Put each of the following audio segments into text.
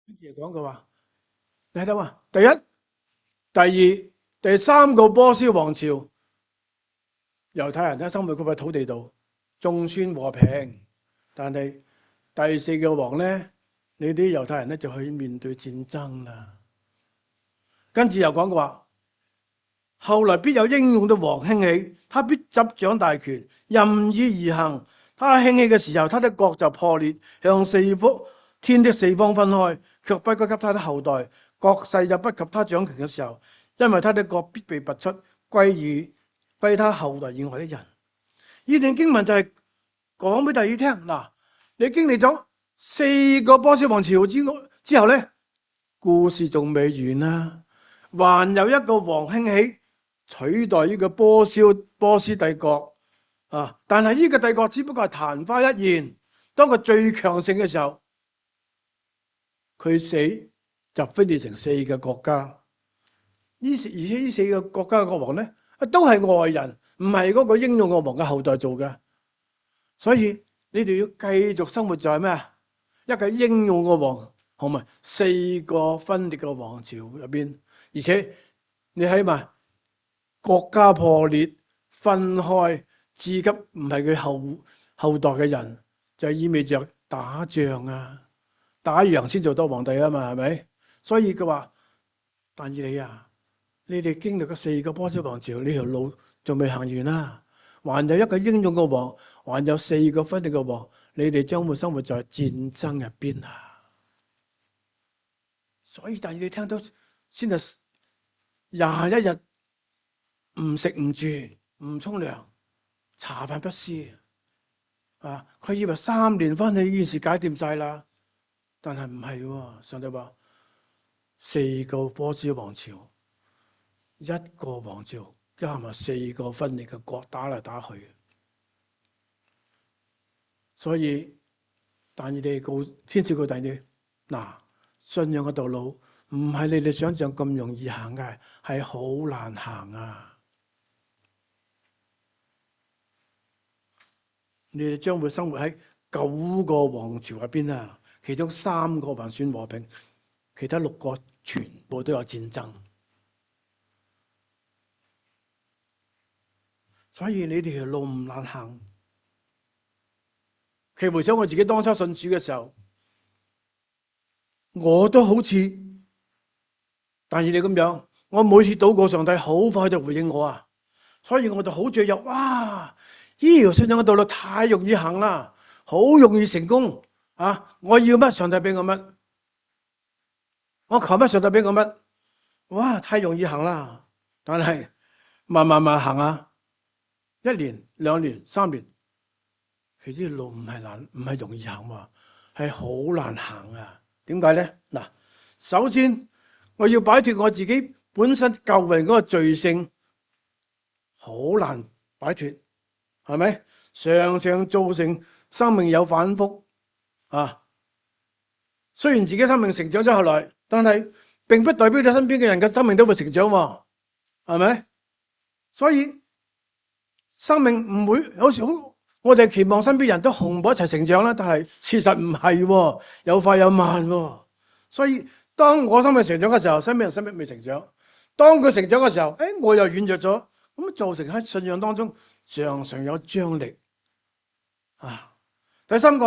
跟住講嘅話，你睇到嘛？第一、第二、第三個波斯王朝，猶太人喺生活嗰塊土地度，眾宣和平。但係第四個王咧，你啲猶太人咧就去面對戰爭啦。跟住又講嘅話，後來必有英勇的王興起，他必執掌大權，任意而行。他興起嘅時候，他的國就破裂，向天的四方分開，卻不歸給他的後代。國勢就不及他掌權嘅時候，因為他的國必被拔出，歸他後代以外的人。呢段經文就係講俾大家聽。嗱，你經歷咗4個波斯王朝之後咧，故事仲未完啊，還有一個王興起，取代呢個波斯帝國啊！但係呢個帝國只不過係曇花一現，當佢最強盛嘅時候，佢死就分裂成4個國家。而且呢4個國家嘅國王咧，都係外人，唔係嗰個英勇嘅王嘅後代做嘅。所以你哋要繼續生活在咩啊？一個英勇嘅王，同埋4個分裂嘅王朝入邊，而且你睇埋國家破裂分開，自己唔係佢後代嘅人，就意味着打仗啊，打贏先做到皇帝啊嘛，係咪？所以佢話：但以理啊，你哋經歷咗4個波斯王朝，呢條路仲未行完啦，還有一個英勇嘅王，還有4個分裂嘅王，你哋將會生活在戰爭入邊啊！所以但以理聽到先係21日唔食唔住唔沖涼，茶飯不思啊！佢以為3年翻去呢件事解掂晒啦，但係唔係喎。上帝話4個波斯王朝，一個王朝加埋4個分裂嘅國打嚟打去，所以但以理天使告但以理，嗱，信仰嘅道路唔係你哋想象咁容易行嘅，係好難行啊！你哋將會生活喺9個王朝入邊啊，其中3個還算和平，其他6個全部都有戰爭。所以你哋條路唔難行。其實回想我自己當初信主嘅時候，我都好似但以理咁樣，我每次禱告上帝好快就回應我啊，所以我就好雀躍。哇！呢條信仰嘅道路太容易行啦，好容易成功啊！我要乜上帝俾我乜，我求乜上帝俾我乜。哇！太容易行啦，但係慢慢行啊，1年、2年、3年，其實呢條路唔係難，唔係容易行喎，係好難行啊！點解咧？嗱，首先我要擺脫我自己本身舊人嗰個罪性，好難擺脫，係咪？常常造成生命有反覆啊！雖然自己生命成長咗後來，但係並不代表你身邊嘅人嘅生命都會成長喎，係咪？所以生命唔會好似我哋期望身邊人都同步一齊成長啦，但係事實唔係喎，有快有慢喎。所以當我生命成長嘅時候，身邊人生命未成長；當佢成長嘅時候，我又軟弱咗，咁造成喺信仰當中常常有張力啊。第三個，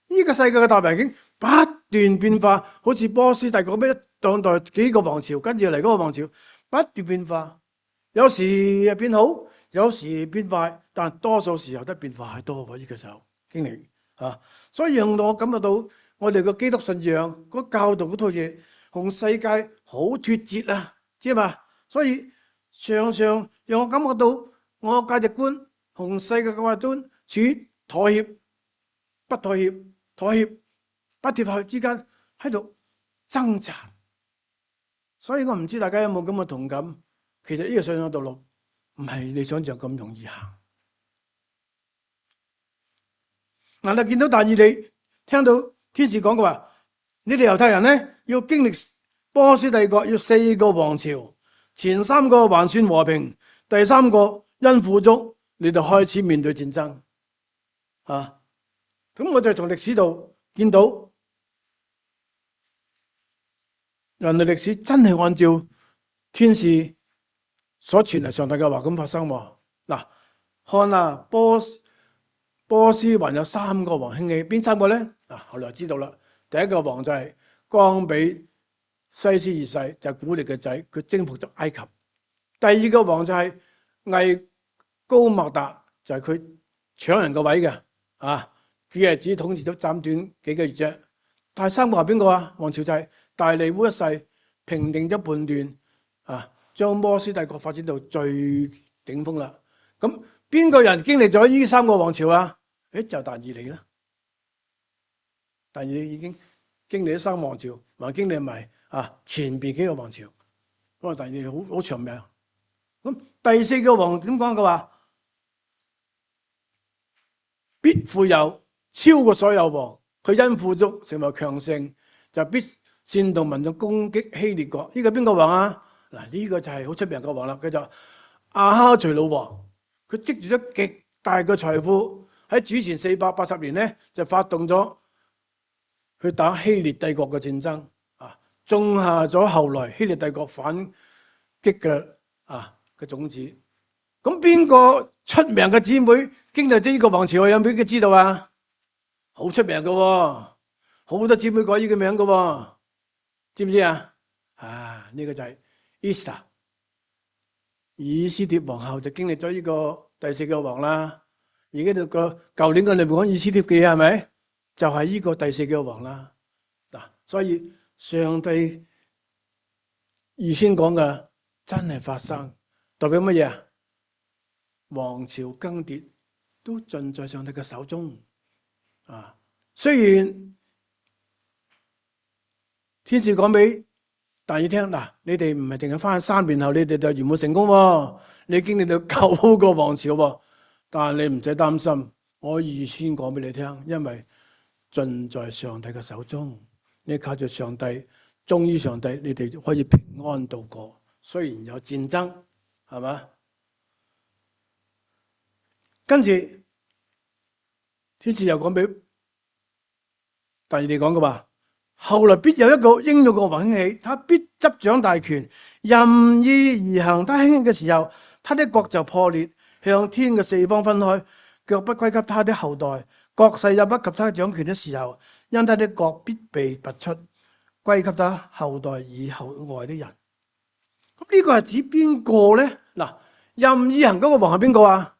呢個世界嘅大環境不斷變化，好似波斯帝國咁一代幾個王朝跟住嚟嗰個王朝不斷變化，有時變好，有時變壞，但多數時候都變化係多過呢個時候經歷啊。所以讓我感覺到我哋個基督信仰嗰教導嗰套嘢同世界好脫節啊，知嘛？所以常常讓我感覺到我價值觀同世界嘅價值觀處於妥協、不妥協、妥協、不貼合之間喺度掙扎。所以我唔知大家有冇咁嘅同感？其實呢個信仰道路唔係你想象咁容易行。嗱，你見到但以理聽到天使講嘅話，你哋猶太人咧要經歷波斯帝國要4個王朝，前3個還算和平，第3個因富足，你就開始面對戰爭啊！咁我就從歷史度見到人類歷史真係按照天使所傳係上帝嘅話咁發生喎。嗱，看啊，波斯還有3個王興起，邊3個咧？後來知道啦。第一個王就係岡比西斯二世，就係古列嘅仔，佢征服咗埃及。第二個王就係魏高莫達，就係佢搶人個位嘅，佢係只統治咗暫短幾個月啫。第3個係邊個啊？王朝就係大利烏一世，平定咗叛亂，將波斯帝國發展到最頂峰啦。咁邊個人經歷咗呢3個王朝啊？就但以理啦。但以理已經經歷咗3個王朝，還經歷埋前邊幾個王朝。咁但以理好長命。咁第4個王點講嘅話？必富有，超過所有王。佢因富足成為強盛，就必煽動民眾攻擊希列國。呢個邊個王啊？嗱，呢個就係好出名嘅王啦。佢就亞哈隨魯王，佢積住咗極大嘅財富，喺主前480年咧就發動咗去打希列帝國嘅戰爭，種下咗後來希列帝國反擊嘅種子。咁邊個出名嘅姊妹經歷咗呢個王朝，有冇俾佢知道啊？好出名嘅喎，好多姊妹改呢個名嘅喎，知唔知啊？呢個就係 Esther， 以斯帖皇后就經歷咗呢個第4個王啦。而家舊年我哋講以斯帖記係咪？就係呢個第4個王啦。所以上帝預先講嘅真係發生，代表乜嘢啊？王朝更迭都盡在上帝嘅手中。雖然天使講俾但以理聽，你哋唔係淨係翻3年後，你哋就圓滿成功喎。你經歷到9個王朝喎，但係你唔使擔心，我預先講俾你聽，因為盡在上帝嘅手中。你靠住上帝，忠於上帝，你哋可以平安度過。雖然有戰爭，係嘛？跟住天使又講俾但以理講嘅話，後來必有一個英勇嘅王興起，他必執掌大權，任意而行。他興起嘅時候，他的國就破裂，向天嘅4方分開，卻不歸給他的後代。國勢也不及他掌權的時候，因他的國必被拔出，歸給他後代以後外的人。咁呢個係指邊個咧？任意行嗰個王係邊個啊？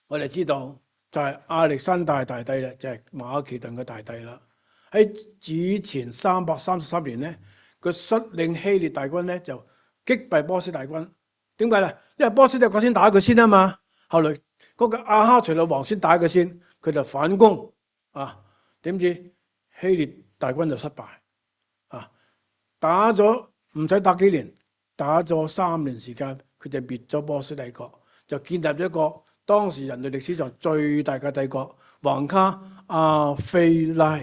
我哋知道就係亞歷山大大帝啦，就係馬其頓嘅大帝啦。喺主前333年咧，佢率領希列大軍咧就擊敗波斯大軍。點解咧？因為波斯帝國先打佢先啊嘛。後來嗰個亞哈隨魯王先打佢先，佢就反攻點知希列大軍就失敗打咗唔使打幾年，打咗3年時間，佢就滅咗波斯帝國，就建立咗一個當時人類歷史上最大嘅帝國——橫卡亞非拉。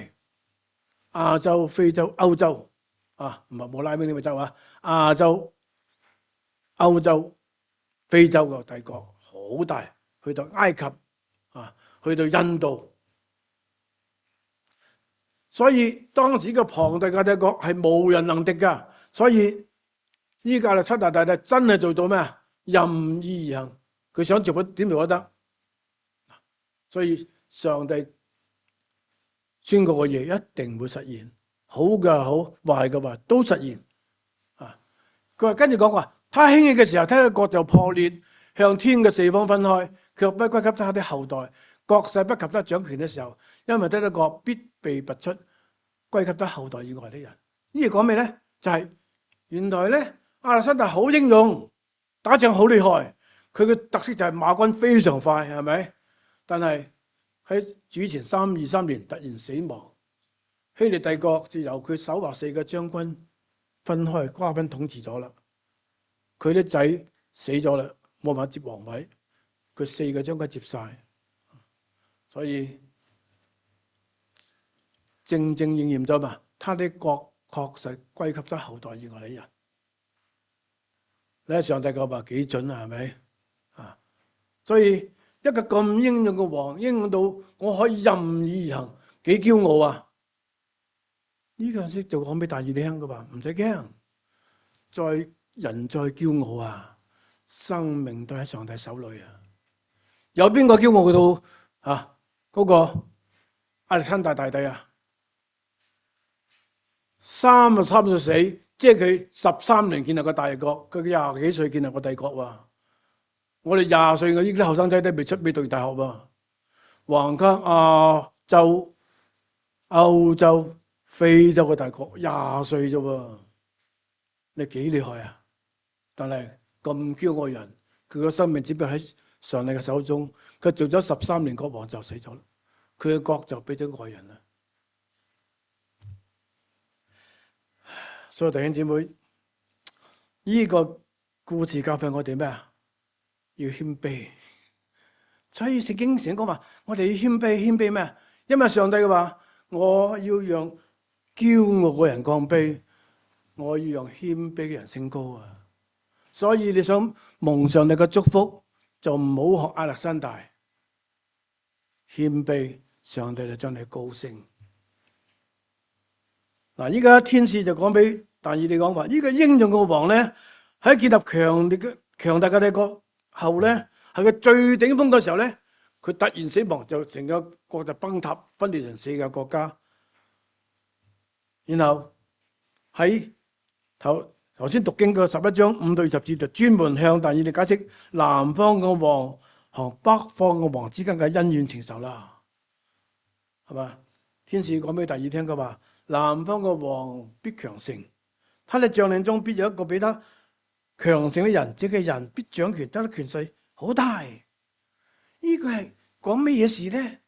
亞洲、非洲、歐洲唔係冇拉丁呢個洲亞洲、歐洲、非洲個帝國好大，去到埃及去到印度。所以當時個龐大嘅帝國係無人能敵噶。所以依家亞歷山大大帝真係做到咩？任意而行，佢想做乜點做都得。所以上帝宣告嘅嘢一定會實現，好嘅好，壞嘅壞都實現。佢話跟住講話，他興起嘅時候，他的國就破裂，向天嘅4方分開，卻不歸給他的後代。國勢不及他掌權嘅時候，因為他的國必被拔出，歸給他後代以外的人。呢嘢講咩咧？就係原來咧，亞歷山大好英勇，打仗好厲害，佢嘅特色就係馬軍非常快，係咪？但係喺主前323年突然死亡，希臘帝國就由佢手下4個將軍分開瓜分統治咗啦。佢啲仔死咗啦，冇辦法接皇位，佢4個將軍接晒，所以正正應驗咗嘛。他的國確實歸給他後代以外嘅人。你睇上帝嘅話幾準啊？係咪？所以一個咁英勇嘅王，英勇到我可以任意而行，幾驕傲啊！呢個信息就講俾但以理聽嘅話，唔使驚，人再驕傲啊，生命都喺上帝手裏啊！有邊個驕傲到嗰個亞歷山大大帝啊？33歲死，即係佢13年建立個大國，佢20幾歲建立個帝國喎。我哋20歲嘅呢啲後生仔都未出未讀大學喎。橫跨亞洲、歐洲、非洲嘅大國，20歲啫喎，你幾厲害啊？但係咁驕傲人，佢個生命只不過喺上帝嘅手中，佢做咗13年國王就死咗啦，佢嘅國就俾咗外人啦。所以弟兄姊妹，呢個故事教訓我哋咩啊？要謙卑。所以聖經成日講話，我哋要謙卑，謙卑咩？因為上帝嘅話，我要讓驕傲嘅人降卑，我要讓謙卑嘅人升高啊！所以你想蒙上帝嘅祝福，就唔好學亞歷山大，謙卑，上帝就將你高升。嗱，依家天使就講俾但以理講話，呢個英勇嘅王咧，喺建立強大嘅帝國後咧，係佢最頂峰嘅時候咧，佢突然死亡，就成個國就崩塌，分裂成4個國家。然後喺頭先讀經嘅11章5到20節，就專門向但以理解釋南方嘅王同北方嘅王之間嘅恩怨情仇啦，係嘛？天使講俾但以理聽嘅話，南方嘅王必強盛，他的將領中必有一個比他強盛的人，這個人必掌權，得的權勢好大。呢個係講咩嘢事咧？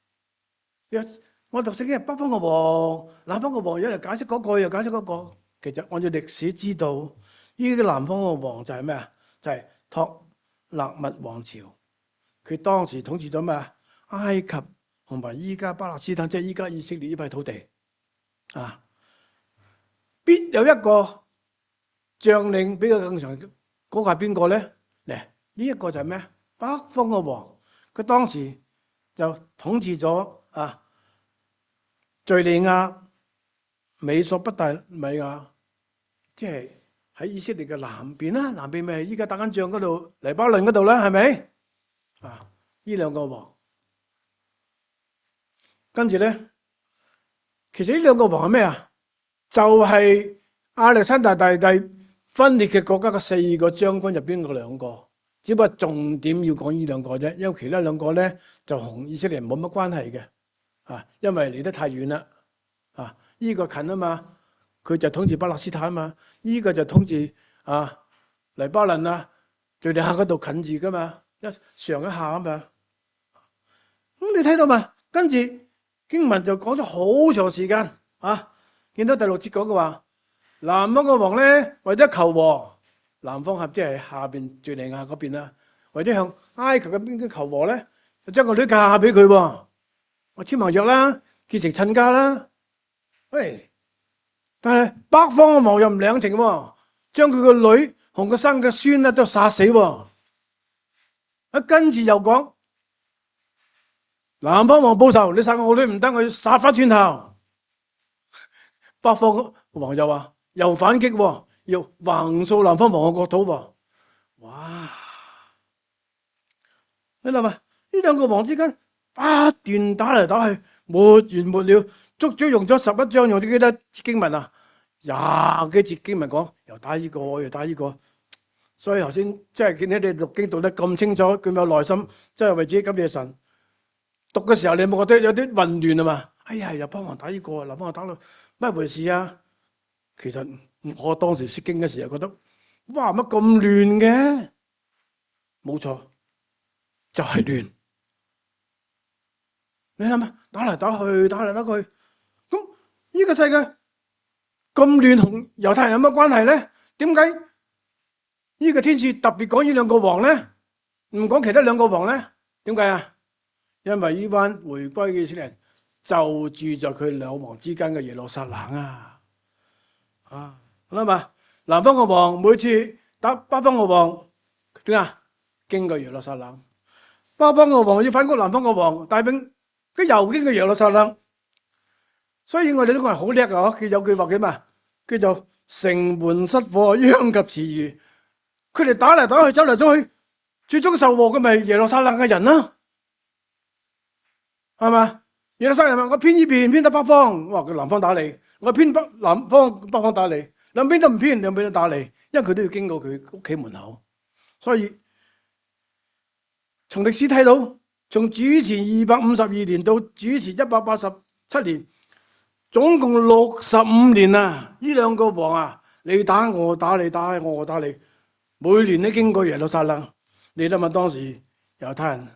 我讀聖經係北方嘅王、南方嘅王，有人解釋嗰個，又解釋嗰個。其實按照歷史知道，呢個南方嘅王就係咩啊？就係托勒密王朝，佢當時統治咗咩啊？埃及同埋依家巴勒斯坦，即係依家以色列呢塊土地啊。必有一個將領比佢更強，嗰個係邊個咧？嚟，呢一個就係咩？北方嘅王，佢當時就統治咗敘利亞、美索不達米亞，即係喺以色列嘅南邊啦。南邊咪係依家打緊仗嗰度，黎巴嫩嗰度啦，係咪？呢兩個王，跟住咧，其實呢兩個王係咩啊？就係亞歷山大大帝分裂嘅國家嘅4個將軍入邊嗰2個，只不過重點要講呢2個啫，因為其他2個咧就同以色列冇乜關係嘅。因為離得太遠啦，呢個近啊嘛，佢就統治巴勒斯坦啊嘛，呢個就統治黎巴嫩啊，敘利亞嗰度近住噶嘛，一上一下啊嘛。咁你睇到嘛？跟住經文就講咗好長時間見到第6節講嘅話，南方嘅王咧為咗求和，南方合即係下邊敘利亞嗰邊啦，為咗向埃及嗰邊求和咧，就將個女嫁俾佢。我簽盟約啦，結成親家啦。喂，但係北方嘅王又唔領情，將佢個女同佢生嘅孫咧都殺死。跟住又講南方王報仇，你殺我女唔得，我要殺翻轉頭。北方王又話又反擊，要橫掃南方王嘅國土。哇！你諗下，呢2個王之間不斷打嚟打去，沒完沒了，足足用咗11章，用咗幾多節經文啊？20幾節經文講，又打呢個，又打呢個。所以頭先即係見你哋讀經讀得咁清楚，咁有耐心，真係為自己感謝神。讀嘅時候你有冇覺得有啲混亂啊嘛？哎呀，又幫忙打呢個，又幫我打到乜回事啊？其實我當時識經嘅時候覺得，哇，乜咁亂嘅？冇錯，就係亂。你諗下，打嚟打去，打嚟打去，咁呢個世界咁亂，同猶太人有乜關係咧？點解呢個天使特別講呢2個王咧，唔講其他2個王咧？點解啊？因為呢班回歸嘅以色列人就住在佢2王之間嘅耶路撒冷啊！好啦嘛，南方嘅王每次打北方嘅王，點啊？經過耶路撒冷，北方嘅王要反攻南方嘅王，帶兵。佢又經過耶路撒冷，所以我哋中國人好叻啊！佢有句話叫咩？叫做城門失火，殃及池魚。佢哋打嚟打去，走嚟走去，最終受禍嘅咪耶路撒冷嘅人啦，係嘛？耶路撒冷人話：我偏呢邊，偏得北方。我話佢南方打你，我偏北方打你，兩邊都唔偏，兩邊都打你，因為佢都要經過佢屋企門口。所以從歷史睇到，從主前252年到主前187年。總共65年啊！呢兩個王啊，你打我打你，打我打你，每年都經過耶路撒冷。你諗下當時猶太人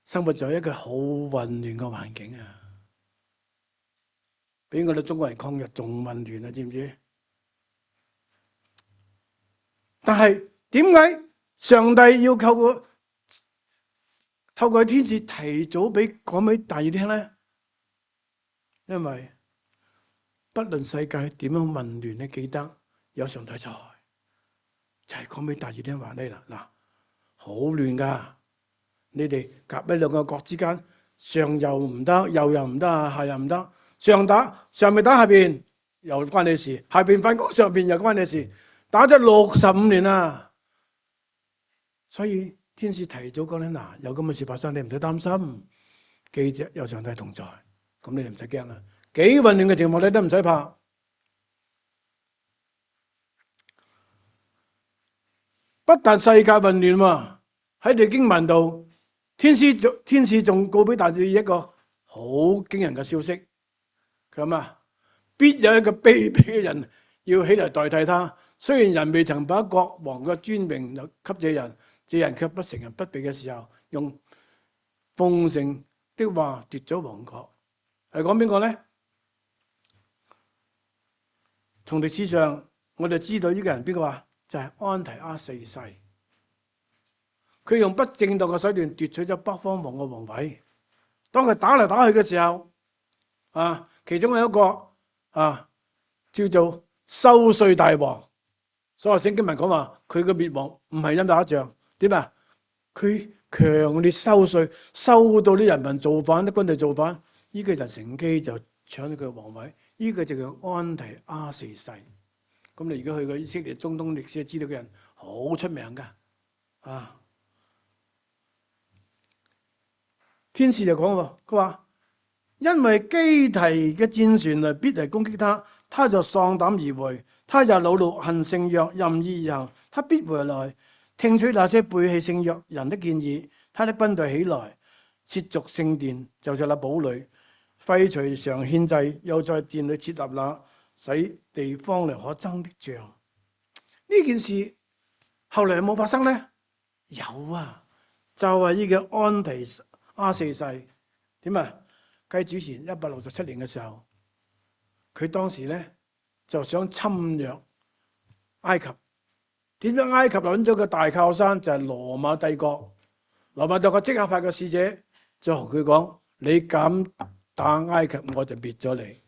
生活在一個好混亂嘅環境啊，比我哋中國人抗日仲混亂啊，知唔知？但係點解上帝要透過天使提早講俾但以理聽咧？因為不論世界點樣混亂，你記得有上帝在，就係講俾但以理話你啦，嗱，好亂噶，你哋夾喺兩個國之間，上又唔得，右又唔得啊，下又唔得，上面打下邊又關你事，下邊反攻上邊又關你事，打咗65年啦，所以天使提早講咧，嗱，有咁嘅事發生，你唔使擔心，記着有上帝同在，咁你哋唔使驚啦。幾混亂嘅情況你都唔使怕，不但世界混亂喎，喺你經文度，天使仲告俾但以理一個好驚人嘅消息，佢話啊，必有一個卑鄙嘅人要起嚟代替他，雖然人未曾把國王嘅尊榮給這人，這人卻不成人不備嘅時候，用奉承的話奪咗王國，係講邊個咧？從歷史上，我哋知道呢個人邊個啊？就係安提阿四世。佢用不正當嘅手段奪取咗北方王嘅皇位。當佢打嚟打去嘅時候，其中有一個叫做收稅大王。所以聖經文講話，佢嘅滅亡唔係因打仗，點啊？佢強烈收稅，收到啲人民造反，啲軍隊造反，呢個就乘機就搶咗佢嘅皇位。呢個就叫安提阿四世。咁你如果去過以色列中東歷史，知道嘅人好出名噶。天使就講喎，佢話因為基提嘅戰船嚟必嚟攻擊他，他就喪膽而回，他就惱怒恨聖約，任意而行，他必回來聽取那些背棄聖約人的建議。他的軍隊起來褻瀆聖殿，就在那堡壘廢除常獻祭，又在殿裏設立那使地方嚟可憎的像。呢件事後來有冇發生呢？有啊，就係呢個安提阿四世點啊？繼主前167年嘅時候，佢當時咧就想侵略埃及。點樣埃及揾咗個大靠山就係羅馬帝國。羅馬帝國即刻派個使者就同佢講：你敢打埃及，我就滅咗你。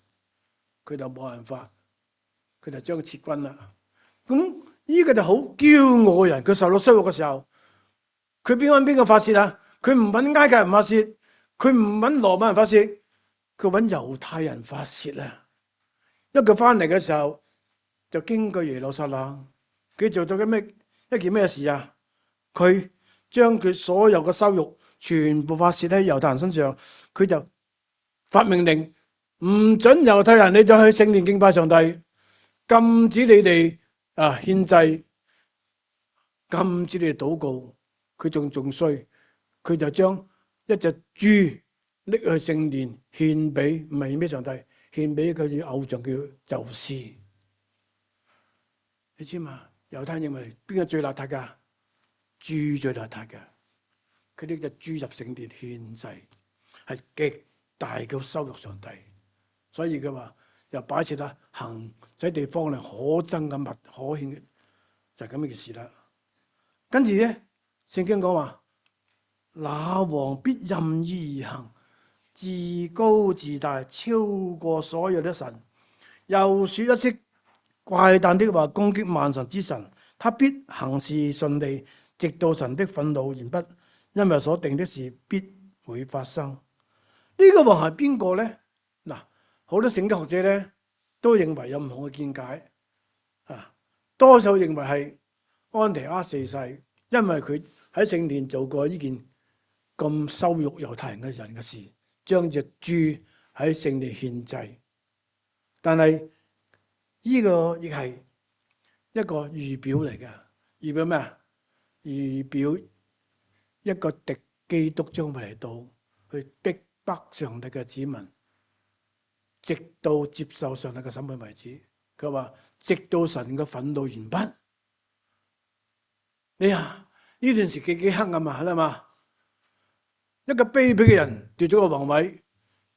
佢就冇辦法，佢就將佢撤軍啦。咁呢個就好驕傲嘅人，佢受到羞辱嘅時候，佢邊揾邊個發泄啊？佢唔揾埃及人發泄，佢唔揾羅馬人發泄，佢揾猶太人發泄啊！因為佢翻嚟嘅時候就經過耶路撒冷，佢做咗一件咩事啊？佢將佢所有嘅羞辱全部發泄喺猶太人身上，佢就發命令，唔准猶太人你再去聖殿敬拜上帝，禁止你哋獻祭，禁止你哋禱告。佢仲衰。佢就將一隻豬拎去聖殿獻俾，唔係獻俾上帝，獻俾佢嘅偶像叫宙斯。你知嘛？猶太人認為邊個最邋遢噶？豬最邋遢噶。佢拎隻豬入聖殿獻祭，係極大嘅羞辱上帝。所以佢話又擺設啦，行使地方嚟可憎嘅物可獻，就係咁嘅事啦。跟住咧，聖經講話。那王必任意而行，自高自大，超過所有的神，又說一些怪誕的話攻擊萬神之神。他必行事順利，直到神的憤怒完畢，因為所定的事必會發生。呢個王係邊個咧？嗱，好多聖經學者咧都認為有唔同嘅見解啊。多數認為係安提阿四世，因為佢喺聖殿做過呢件咁羞辱猶太人嘅事，將隻豬喺聖殿獻祭。但係呢個亦係一個預表嚟嘅，預表咩啊？預表一個敵基督將會嚟到，去逼迫上帝嘅子民，直到接受上帝嘅審判為止。佢話直到神嘅憤怒完畢。你啊，呢段時期幾黑暗啊，係嘛？一個卑鄙嘅人奪咗個皇位，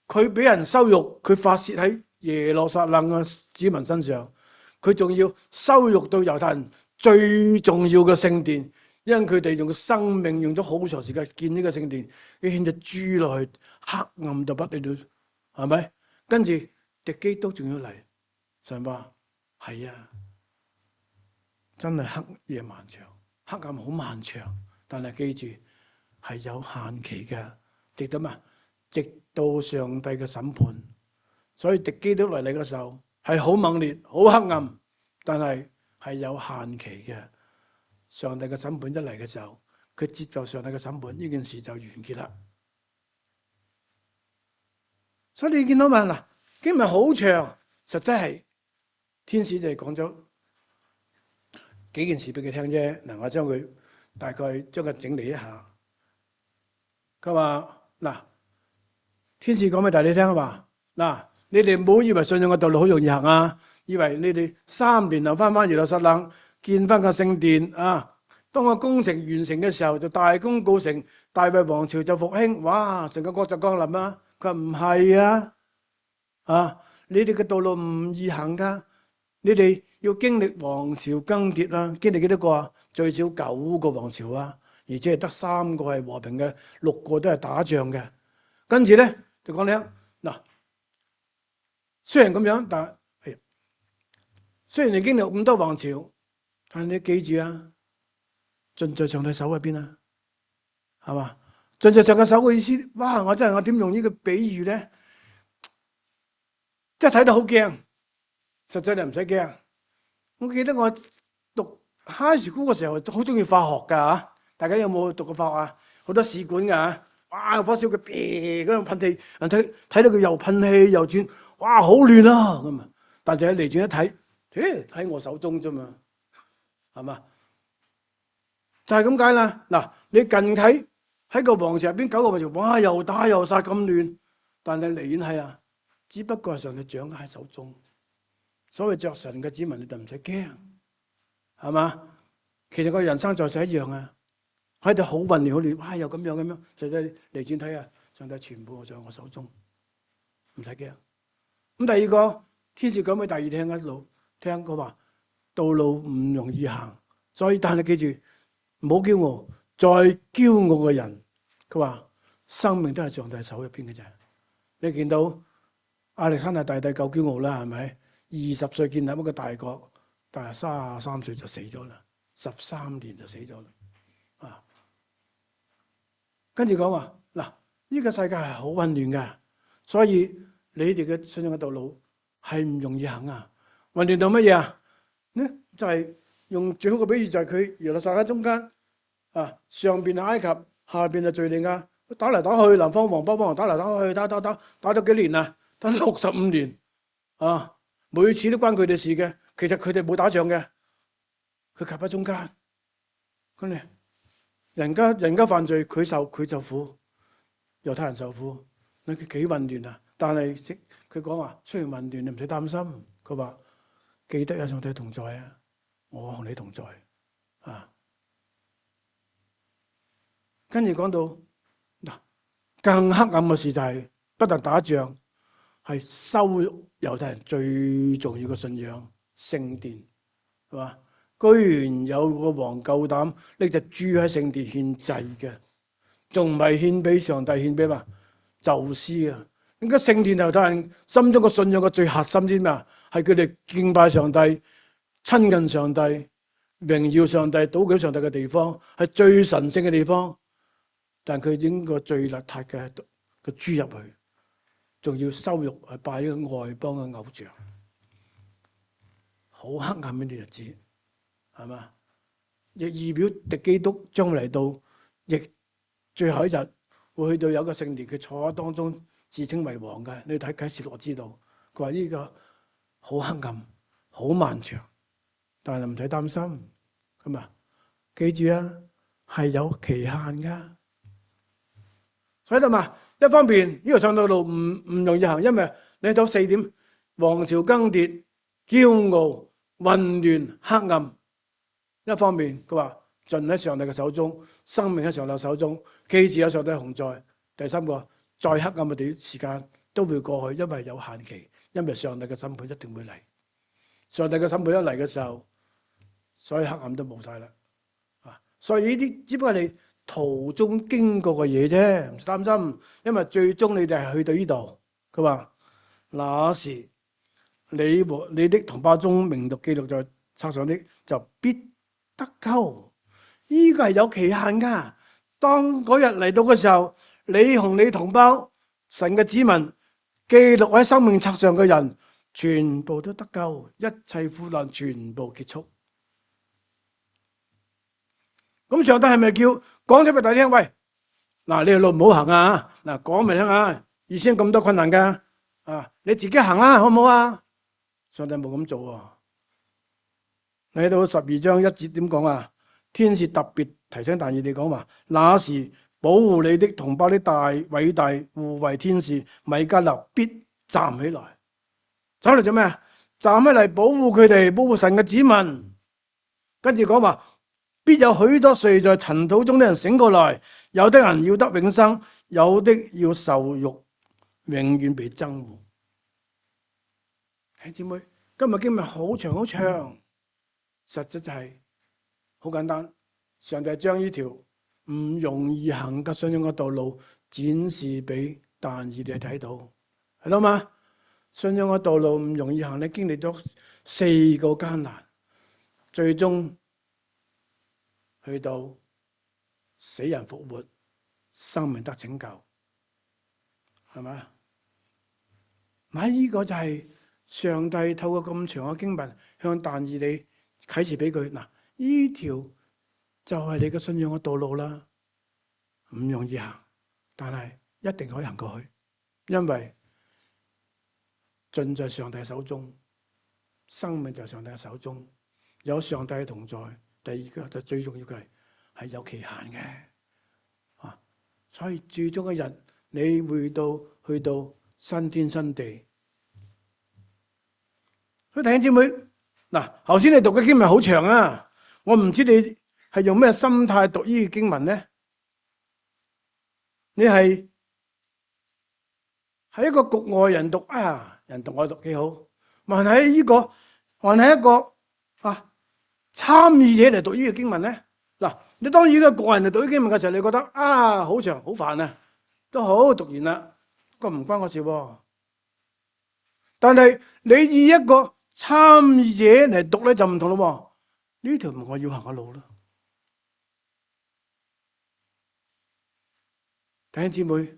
佢俾人羞辱，佢發洩喺耶路撒冷嘅子民身上，佢仲要羞辱到猶太人最重要嘅聖殿，因為佢哋用生命用咗好長時間建呢個聖殿，佢獻隻豬落去，黑暗到不得了，係咪？跟住敵基督仲要嚟，神話係啊，真係黑夜漫長，黑暗好漫長，但係記住係有限期嘅，直到咩？直到上帝嘅審判。所以敵基督嚟嘅時候係好猛烈、好黑暗，但係有限期嘅。上帝嘅審判一嚟嘅時候，佢接受上帝嘅審判，呢件事就完結啦。所以你見到嘛？嗱，經文好長，實際係天使就係講咗幾件事俾佢聽啫。嗱，我將佢大概將佢整理一下。佢話嗱，天使講俾大家聽話嗱，你哋唔好以為信仰嘅道路好容易行啊，以為你哋3年後翻耶路撒冷建翻個聖殿啊，當個工程完成嘅時候就大功告成，大衛王朝就復興，哇，成個國就降臨啊！佢話唔係啊，你哋嘅道路唔易行噶，你哋要經歷王朝更迭啦，經歷幾多個啊？最少9個王朝啊，而且係得3個係和平嘅，6個都係打仗嘅。跟住咧就講你嗱，雖然咁樣，但係雖然你經歷咁多王朝，但係你記住啊，盡在上帝手入邊啊，係嘛？盡在上帝手嘅意思，哇！我點用呢個比喻咧？即係睇到好驚，實際你唔使驚。我記得我讀 high school 嘅時候，好中意化學噶嚇。大家有冇讀過化學啊？好多試管噶嚇。哇！火燒佢，嗰樣噴氣，人睇到佢又噴氣又轉，哇！好亂啊咁啊！但係離轉一睇，喺我手中啫嘛，係嘛？就係咁解啦。嗱，你近睇喺個王朝入邊9個王朝，哇！又打又殺咁亂，但係離遠係啊。只不過係上帝掌握喺手中，所謂着神嘅子民，你就唔使驚，係嘛？其實個人生在世一樣啊，喺度好混亂好亂，哇！又咁樣，就係離轉睇啊，上帝全部在我手中，唔使驚。咁第二個天使講俾第二聽一路聽佢話，道路唔容易行，所以但係記住唔好驕傲，再驕傲嘅人，佢話生命都係上帝手入邊嘅啫。你見到亞歷山大大帝夠驕傲啦，係咪？20歲建立一個大國，但係33歲就死咗啦，13年就死咗啦。啊，跟住講話嗱，呢個世界係好混亂嘅，所以你哋嘅信仰嘅道路係唔容易行啊。混亂到乜嘢啊？呢就係用最好嘅比喻，就係佢耶路撒冷中間啊，上邊係埃及，下邊係敘利亞，打嚟打去，南方王北方王打嚟打去，打咗幾年啊？打65年啊！每次都關佢哋事嘅，其實佢哋冇打仗嘅，佢夾喺中間。咁你人家犯罪，佢就苦，猶太人受苦，你幾混亂啊！但係佢講話，雖然混亂，你唔使擔心。佢話記得有上帝同在啊，我同你同在啊。跟住講到嗱，更黑暗嘅事就係不但打仗。係羞辱猶太人最重要嘅信仰聖殿，係嘛？居然有個王夠膽拎隻豬喺聖殿獻祭嘅，仲唔係獻俾上帝，獻俾嘛宙斯啊？點解聖殿猶太人心中嘅信仰嘅最核心啲咩啊？係佢哋敬拜上帝、親近上帝、榮耀上帝、禱告上帝嘅地方，係最神聖嘅地方。但佢整個最邋遢嘅個豬入去。仲要羞辱去拜呢個外邦嘅偶像，好黑暗呢啲日子，係嘛？亦預表敵基督將嚟到，亦最後一日會去到有個聖殿，佢坐喺當中，自稱為王嘅。你睇啟示錄知道，佢話呢個好黑暗、好漫長，但係唔使擔心，咁啊，記住啊，係有期限噶。所以嘛，一方面呢條上道路唔容易行，因為你睇到4點：王朝更迭、驕傲、混亂、黑暗。一方面佢話盡喺上帝嘅手中，生命喺上帝手中，記住有上帝同在。第三個，再黑暗嘅啲時間都會過去，因為有限期，因為上帝嘅審判一定會嚟。上帝嘅審判一嚟嘅時候，所以黑暗都冇晒啦。所以呢啲只不過係你途中經過嘅嘢啫，唔擔心，因為最終你哋係去到呢度。佢話那時你和你的同胞中名錄記錄在冊上的，就必得救。呢個係有期限噶。當嗰日嚟到嘅時候，你同你同胞神嘅子民記錄喺生命冊上嘅人，全部都得救，一切苦難全部結束。咁上帝係咪叫講出俾大家聽？喂，嗱，你條路唔好行啊！嗱，講明聽啊，以前咁多困難噶，你自己行啦，好唔好啊？上帝冇咁做啊！你睇到12章1節點講啊？天使特別提醒但以理講話，那時保護你的同胞的大偉大護衛天使米迦勒必站起來，走嚟做咩啊？站起嚟保護佢哋，保護神嘅子民。跟住講話，必有許多睡在塵土中的人醒過來，有的人要得永生，有的要受辱，永遠被憎惡。弟兄姊妹，今日經文好長好長，實質就係好簡單。上帝將呢條唔容易行嘅信仰嘅道路展示俾但以理睇到，係咯嘛？信仰嘅道路唔容易行，你經歷咗4個艱難，最終去到死人復活，生命得拯救，係咪？嗱，呢個就係上帝透過咁長嘅經文向但以理啟示俾佢。嗱，呢條就係你嘅信仰嘅道路啦，唔容易行，但係一定可以行過去，因為盡在上帝手中，生命在上帝嘅手中，有上帝同在。第二個就最重要嘅係有期限嘅，所以最終一日你會去到新天新地。所以弟兄姊妹，嗱，頭先你讀嘅經文好長啊，我唔知你係用咩心態讀呢個經文咧？你係一個局外人讀啊，人讀我讀幾好，還係一個參與者嚟讀呢個經文咧？嗱，你當然個人嚟讀呢個經文嘅時候，你覺得好長好煩啊，都好讀完啦，不過唔關我事喎。但係你以一個參與者嚟讀咧就唔同咯。呢條咪我要行嘅路咯。弟兄姊妹，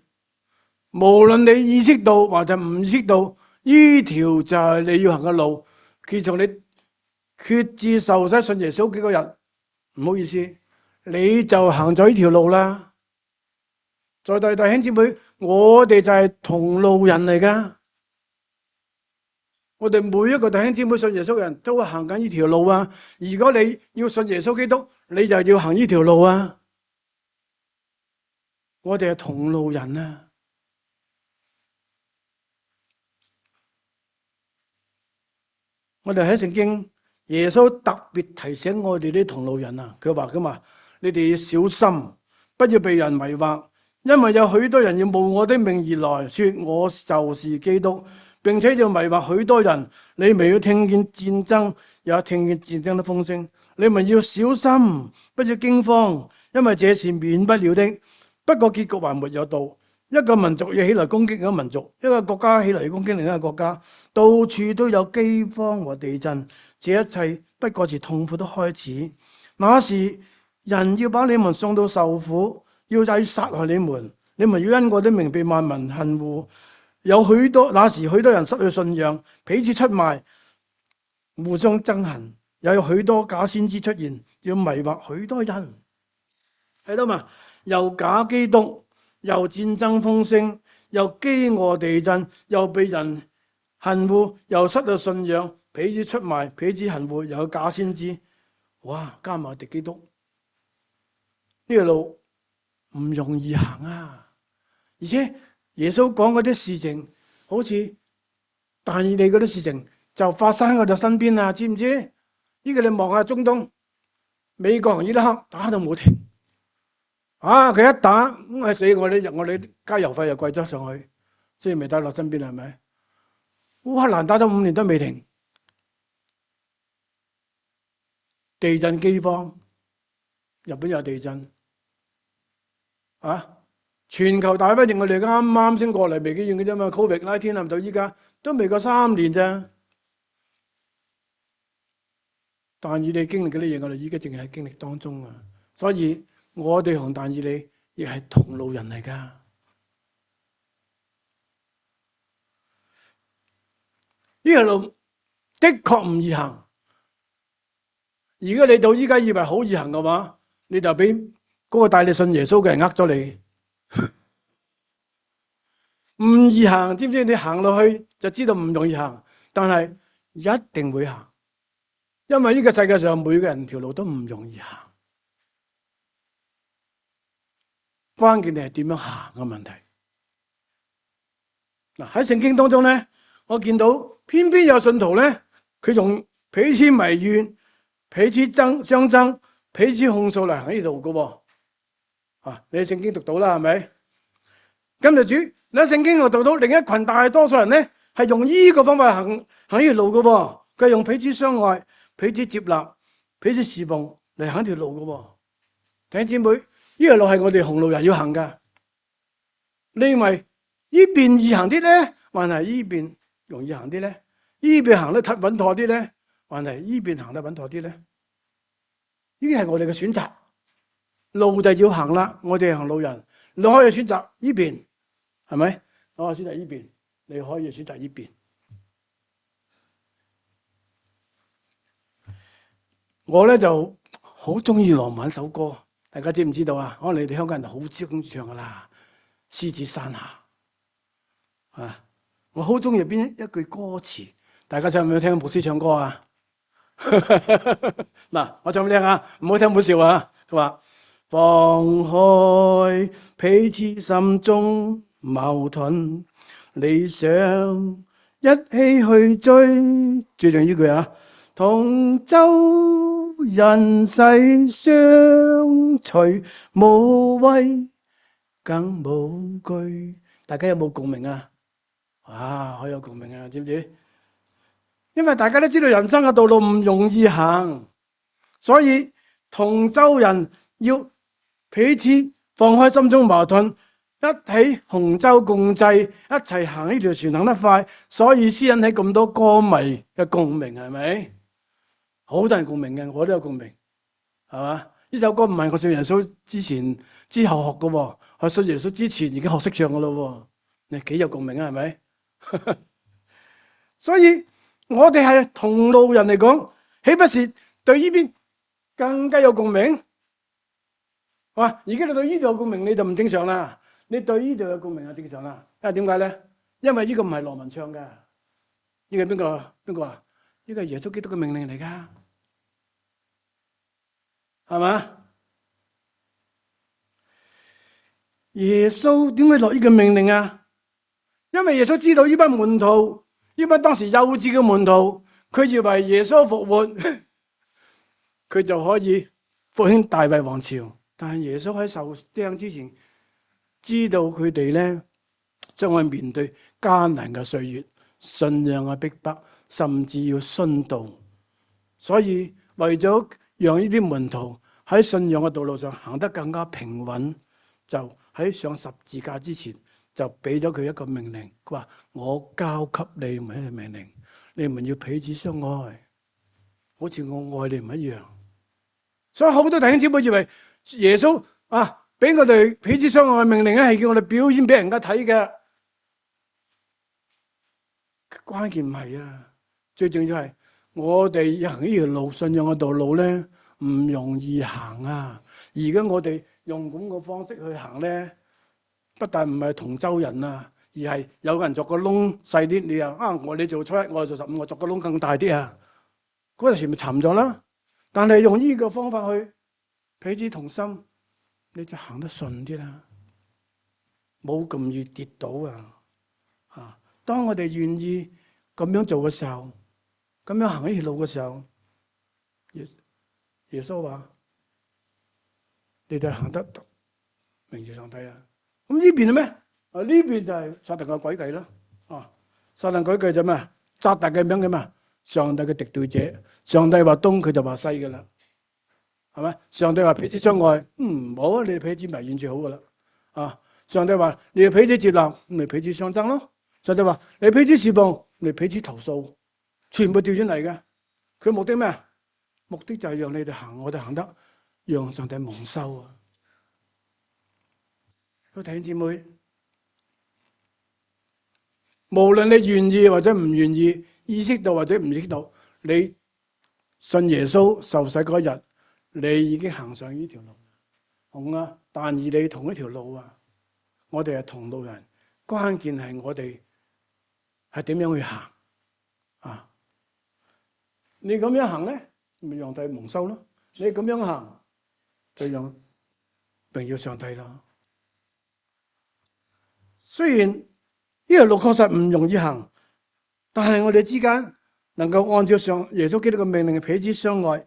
無論你意識到或者唔意識到，呢條就係你要行嘅路。其實你決志受洗信耶穌幾個日，唔好意思，你就行咗呢條路啦。在座弟兄姊妹，我哋就係同路人嚟噶。我哋每一個弟兄姊妹信耶穌嘅人都會行緊呢條路啊。如果你要信耶穌基督，你就要行呢條路啊。我哋係同路人啊！我哋喺聖經，耶穌特別提醒我哋啲同路人啊，佢話噶嘛，你哋要小心，不要被人迷惑，因為有許多人要冒我的名而來，說我就是基督，並且要迷惑許多人。你們要聽見戰爭，也聽見戰爭的風聲，你們要小心，不要驚慌，因為這是免不了的。不過結局還沒有到，一個民族要起來攻擊另一個民族，一個國家起來攻擊另一個國家，到處都有饑荒和地震，這一切不過是痛苦的開始。那時人要把你們送到受苦，要殺害你們，你們要因我的名被萬民恨惡。那時許多人失去信仰，彼此出賣，互相憎恨，又有許多假先知出現，要迷惑許多人。睇到嘛？又假基督，又戰爭風聲，又飢餓地震，又被人恨惡，又失去信仰，彼此出賣，彼此恨惡，又有假先知。哇！加埋敵基督，呢條路唔容易行啊！而且耶穌講嗰啲事情，好似但以理嗰啲事情就發生喺我哋身邊啊！知唔知？呢個你望下中東，美國同伊拉克打到冇停。佢一打咁係死我哋加油費又貴咗上去，所以未帶落身邊係咪？烏克蘭打咗5年都未停，地震饑荒，日本有地震，全球大瘟疫我哋啱啱先過嚟未幾遠嘅啫嘛 ，COVID-19 到依家都未過3年咋。但以理經歷嗰啲嘢，我哋依家淨係喺經歷當中啊，所以。我哋同但以理亦係同路人嚟噶，呢條路的確唔易行。如果你到依家以為好易行嘅話，你就俾嗰個帶你信耶穌嘅人呃咗你，唔易行，知唔知？你行落去就知道唔容易行，但係一定會行，因為呢個世界上每個人條路都唔容易行。關鍵你係點樣行嘅問題。嗱，喺聖經當中咧，我見到偏偏有信徒咧，佢用彼此埋怨、彼此相爭、彼此控訴嚟行呢度嘅。你喺聖經讀到啦，係咪？咁就主，你喺聖經度讀到另一群大多數人咧，係用呢個方法行呢條路嘅。佢係用彼此相愛、彼此接納、彼此侍奉嚟行條路嘅。弟兄姊妹。呢條路係我哋同路人要行噶，你認為呢邊易行啲咧，還係呢邊容易行啲咧？呢邊行得穩妥啲咧，還係呢邊行得穩妥啲咧？呢啲係我哋嘅選擇，路就要行啦。我哋係行路人，你可以選擇呢邊，係咪？我可以選擇呢邊，你可以選擇呢邊。我咧就好中意浪漫首歌。大家知唔知道啊？可能你哋香港人好中意唱噶啦，《獅子山下》我好中意邊一句歌詞，大家有冇聽牧師唱歌啊？嗱，我唱俾你聽啊，唔好聽唔好笑啊！佢話：放開彼此心中矛盾，理想一起去追，最重要呢句啊，同舟人世相隨，無畏更無懼。大家有冇共鳴啊？好有共鳴啊！知唔知？因為大家都知道人生嘅道路唔容易行，所以同舟人要彼此放開心中矛盾，一起同舟共濟，一齊行呢條船行得快，所以先引起咁多歌迷嘅共鳴，係咪？好多人共鳴嘅，我都有共鳴，係嘛？呢首歌唔係我信耶穌之後學嘅，我信耶穌之前已經學識唱嘅咯，你幾有共鳴啊？係咪？所以我哋係同路人嚟講，豈不是對呢邊更加有共鳴？而家你對呢度有共鳴，你就唔正常啦。你對呢度有共鳴就正常啦。因為點解咧？因為呢個唔係羅文唱嘅，呢個係邊個啊？呢個係耶穌基督嘅命令嚟噶，係嘛？耶穌點會落呢個命令啊？因為耶穌知道呢班門徒，呢班當時幼稚嘅門徒，佢以為耶穌復活，佢就可以復興大衛王朝。但係耶穌喺受釘之前，知道佢哋咧將會面對艱難嘅歲月、信仰嘅逼迫，甚至要殉道。所以為咗讓呢啲門徒喺信仰嘅道路上行得更加平穩，就喺上十字架之前就俾咗佢一個命令。佢話：我交給你們一個命令，你們要彼此相愛，好似我愛你們一樣。所以好多弟兄姊妹以為耶穌俾我哋彼此相愛嘅命令咧，係叫我哋表演俾人家睇嘅。關鍵唔係啊，最重要係我哋行呢條路，信仰嘅道路咧唔容易行啊！而家我哋用咁嘅方式去行咧，不但唔係同州人啊，而係有個人作個窿細啲，你又你做初一，我做15，我作個窿更大啲啊！嗰陣時咪沉咗啦。但係用呢個方法去彼此同心，你就行得順啲啦，冇咁易跌倒啊！當我哋願意咁樣做嘅時候，咁樣行呢條路嘅時候，耶穌話：你哋行得榮耀上帝啊！咁呢邊係咩？呢邊就係撒旦嘅詭計啦。撒旦詭計就咩？撒旦嘅名嘅嘛，上帝嘅敵對者。上帝話東，佢就話西噶啦，係咪？上帝話彼此相愛，好啊，你哋彼此埋怨最好噶啦。上帝話你哋彼此接納，咁咪彼此相爭咯。上帝話你彼此侍奉，你彼此投訴，全部調轉嚟嘅。佢目的咩？目的就係讓你哋行，我哋行得，讓上帝蒙羞啊！弟兄姊妹，無論你願意或者唔願意，意識到或者唔意識到，你信耶穌受洗嗰日，你已經行上呢條路。好啊，但以你同一條路啊，我哋係同路人，關鍵係我哋係點樣去行啊？你咁樣行咧，咪讓帝蒙羞咯；你咁樣行，就讓榮耀上帝咯。雖然呢條路確實唔容易行，但係我哋之間能夠按照上耶穌基督嘅命令，彼此相愛、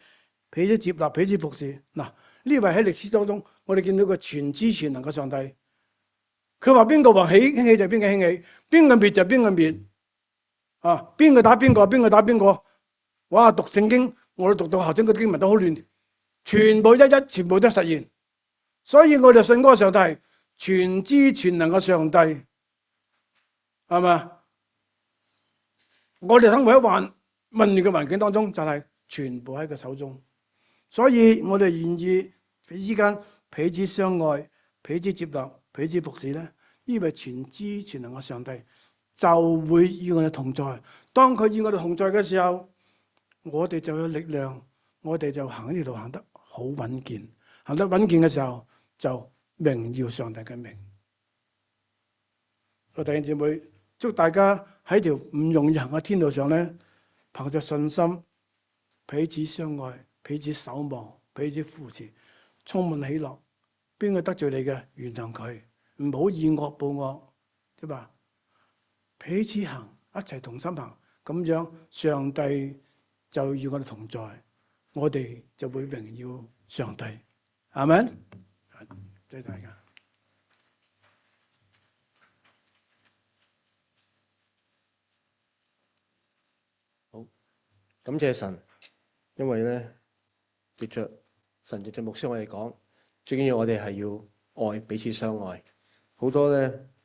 彼此接納、彼此服侍。嗱，呢位喺歷史當中，我哋見到個全知全能嘅上帝。佢話邊個話興起就邊個興起，邊個滅就邊個滅。邊個打邊個，邊個打邊個。哇！讀聖經，我哋讀到後邊嗰啲經文都好亂，全部全部都實現。所以我哋信嗰個上帝，全知全能嘅上帝，係嘛？我哋生活喺混亂嘅環境當中，就係全部喺佢手中。所以我哋願意彼此間彼此相愛、彼此接納、彼此服侍咧，呢位全知全能嘅上帝就會與我哋同在。當佢與我哋同在嘅時候，我哋就有力量，我哋就行呢條路行得好穩健。行得穩健嘅時候，就榮耀上帝嘅名。弟兄姊妹，祝大家喺條唔容易行嘅天路上咧，憑着信心彼此相愛、彼此守望、彼此扶持，充滿喜樂。邊個得罪你嘅，原諒佢，唔好以惡報惡，對吧？彼此行，一齊同心行，咁樣上帝就與我哋同在，我哋就會榮耀上帝。阿們，多謝大家。好，感謝神，因為咧，藉着神藉着牧師我哋講，最緊要我哋係要愛，彼此相愛。好多咧